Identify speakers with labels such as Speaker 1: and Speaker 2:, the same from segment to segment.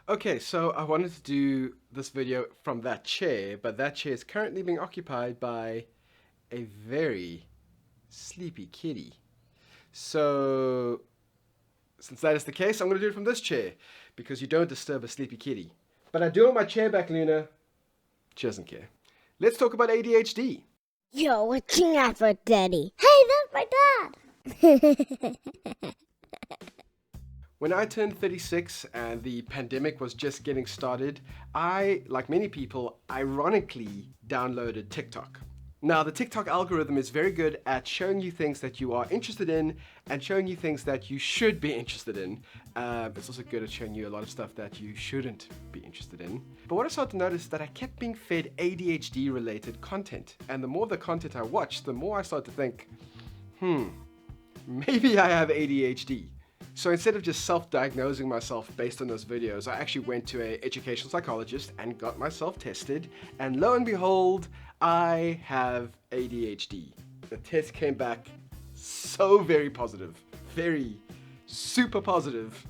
Speaker 1: Okay, so I wanted to do this video from that chair, but that chair is currently being occupied by a very sleepy kitty. So, since that is the case, I'm going to do it from this chair, because you don't disturb a sleepy kitty. But I do want my chair back, Luna. She doesn't care. Let's talk about ADHD.
Speaker 2: You're watching out for Daddy. Hey, that's my dad!
Speaker 1: When I turned 36 and the pandemic was just getting started, I, like many people, ironically downloaded TikTok. Now, the TikTok algorithm is very good at showing you things that you are interested in and showing you things that you should be interested in. It's also good at showing you a lot of stuff that you shouldn't be interested in. But what I started to notice is that I kept being fed ADHD related content. And the more of the content I watched, the more I started to think, maybe I have ADHD. So instead of just self-diagnosing myself based on those videos, I actually went to an educational psychologist and got myself tested, and lo and behold, I have ADHD. The test came back so very positive, very super positive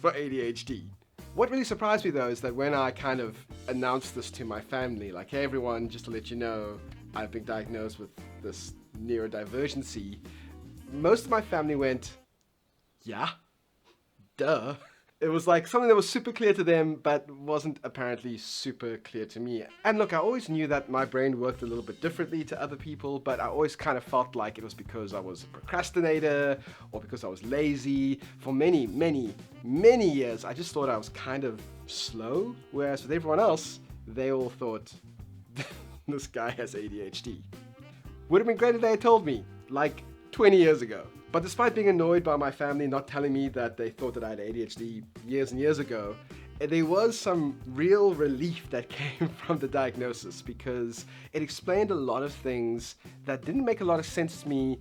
Speaker 1: for ADHD. What really surprised me though is that when I kind of announced this to my family, like, hey everyone, just to let you know, I've been diagnosed with this neurodivergency, most of my family went, yeah, duh. It was like something that was super clear to them, but wasn't apparently super clear to me. And look, I always knew that my brain worked a little bit differently to other people, but I always kind of felt like it was because I was a procrastinator or because I was lazy. For many, many, many years, I just thought I was kind of slow, whereas with everyone else, they all thought, this guy has ADHD. Would have been great if they had told me, like 20 years ago. But despite being annoyed by my family not telling me that they thought that I had ADHD years and years ago, there was some real relief that came from the diagnosis, because it explained a lot of things that didn't make a lot of sense to me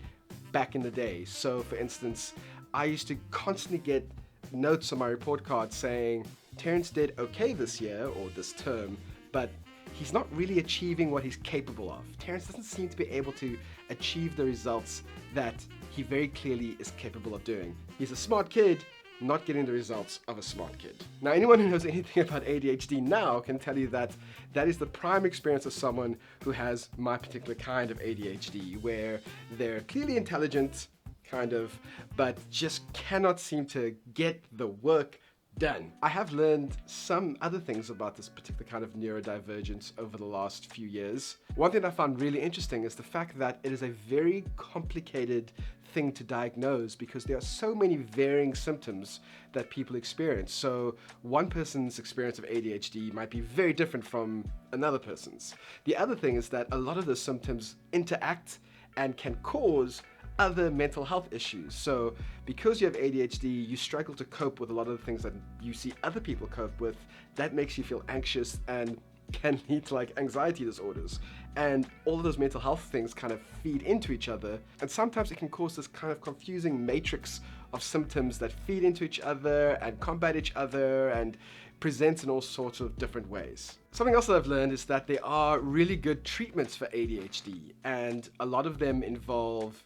Speaker 1: back in the day. So for instance, I used to constantly get notes on my report card saying, Terrence did okay this year or this term, but he's not really achieving what he's capable of. Terrence doesn't seem to be able to achieve the results that he very clearly is capable of doing. He's a smart kid, not getting the results of a smart kid. Now, anyone who knows anything about ADHD now can tell you that that is the prime experience of someone who has my particular kind of ADHD, where they're clearly intelligent, kind of, but just cannot seem to get the work done. I have learned some other things about this particular kind of neurodivergence over the last few years. One thing I found really interesting is the fact that it is a very complicated thing to diagnose, because there are so many varying symptoms that people experience. So one person's experience of ADHD might be very different from another person's. The other thing is that a lot of the symptoms interact and can cause other mental health issues. So because you have ADHD, you struggle to cope with a lot of the things that you see other people cope with. That makes you feel anxious and can lead to like anxiety disorders. And all of those mental health things kind of feed into each other. And sometimes it can cause this kind of confusing matrix of symptoms that feed into each other and combat each other and presents in all sorts of different ways. Something else that I've learned is that there are really good treatments for ADHD, and a lot of them involve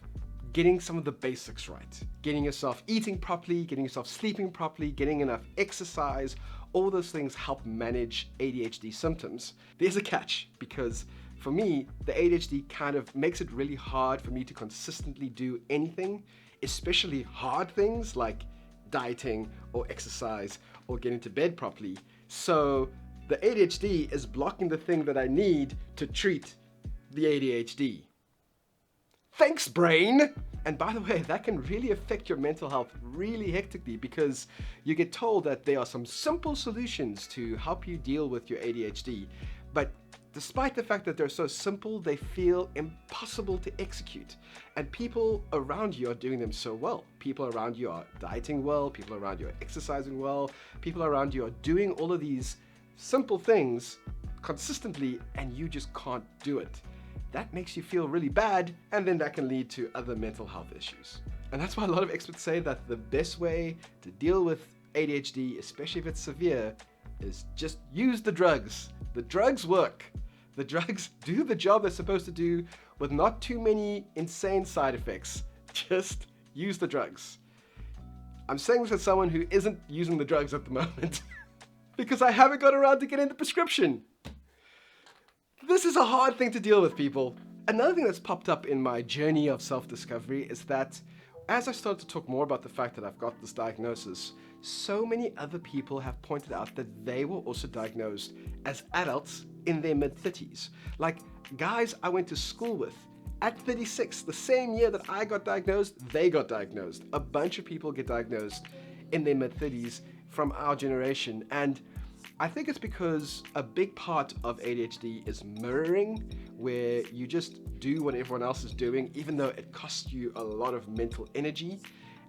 Speaker 1: getting some of the basics right. Getting yourself eating properly, getting yourself sleeping properly, getting enough exercise. All those things help manage ADHD symptoms. There's a catch, because for me, the ADHD kind of makes it really hard for me to consistently do anything, especially hard things like dieting or exercise or getting to bed properly. So the ADHD is blocking the thing that I need to treat the ADHD. Thanks, brain! And by the way, that can really affect your mental health really hectically, because you get told that there are some simple solutions to help you deal with your ADHD, but despite the fact that they're so simple, they feel impossible to execute. And people around you are doing them so well. People around you are dieting well, people around you are exercising well, people around you are doing all of these simple things consistently, and you just can't do it. That makes you feel really bad, and then that can lead to other mental health issues. And that's why a lot of experts say that the best way to deal with ADHD, especially if it's severe, is just use the drugs. The drugs work. The drugs do the job they're supposed to do with not too many insane side effects. Just use the drugs. I'm saying this as someone who isn't using the drugs at the moment. because I haven't got around to getting the prescription. This is a hard thing to deal with, people. Another thing that's popped up in my journey of self-discovery is that as I started to talk more about the fact that I've got this diagnosis, so many other people have pointed out that they were also diagnosed as adults in their mid-30s. Like guys I went to school with at 36, the same year that I got diagnosed, they got diagnosed. A bunch of people get diagnosed in their mid-30s from our generation, and I think it's because a big part of ADHD is mirroring, where you just do what everyone else is doing, even though it costs you a lot of mental energy,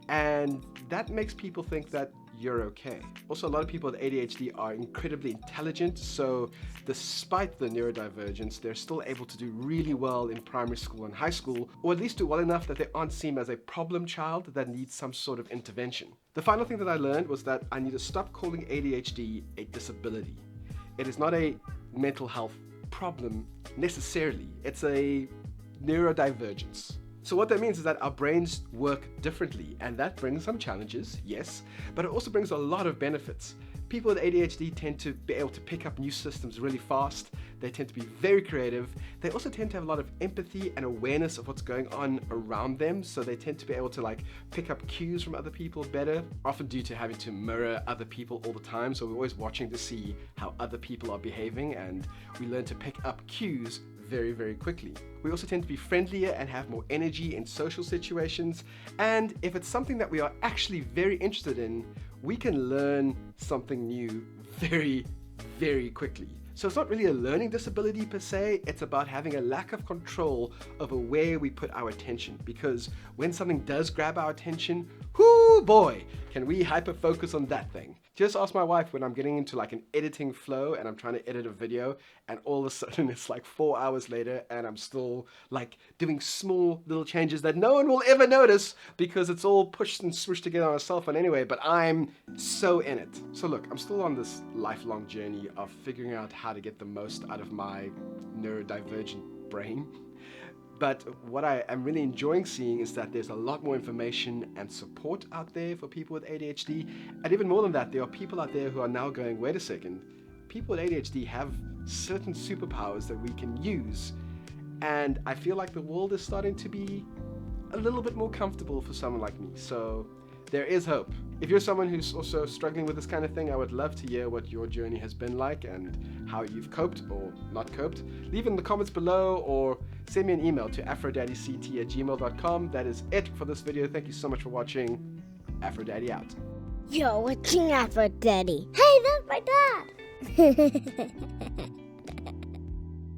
Speaker 1: and that makes people think that you're okay. Also, a lot of people with ADHD are incredibly intelligent, so despite the neurodivergence, they're still able to do really well in primary school and high school, or at least do well enough that they aren't seen as a problem child that needs some sort of intervention. The final thing that I learned was that I need to stop calling ADHD a disability. It is not a mental health problem necessarily, it's a neurodivergence. So what that means is that our brains work differently, and that brings some challenges, yes, but it also brings a lot of benefits. People with ADHD tend to be able to pick up new systems really fast. They tend to be very creative. They also tend to have a lot of empathy and awareness of what's going on around them, so they tend to be able to pick up cues from other people better, often due to having to mirror other people all the time. So we're always watching to see how other people are behaving, and we learn to pick up cues very, very quickly. We also tend to be friendlier and have more energy in social situations, and if it's something that we are actually very interested in, we can learn something new very, very quickly. So it's not really a learning disability per se, it's about having a lack of control over where we put our attention, because when something does grab our attention, whoo boy, can we hyper focus on that thing. Just ask my wife when I'm getting into an editing flow and I'm trying to edit a video, and all of a sudden it's 4 hours later and I'm still doing small little changes that no one will ever notice because it's all pushed and swished together on a cell phone anyway, but I'm so in it. So look, I'm still on this lifelong journey of figuring out how to get the most out of my neurodivergent brain. But what I am really enjoying seeing is that there's a lot more information and support out there for people with ADHD. And even more than that, there are people out there who are now going, wait a second, people with ADHD have certain superpowers that we can use. And I feel like the world is starting to be a little bit more comfortable for someone like me. So there is hope. If you're someone who's also struggling with this kind of thing, I would love to hear what your journey has been like and how you've coped or not coped. Leave in the comments below or send me an email to afrodaddyct@gmail.com. That is it for this video. Thank you so much for watching. Afrodaddy out.
Speaker 2: You're watching Afro Daddy. Hey, that's my dad.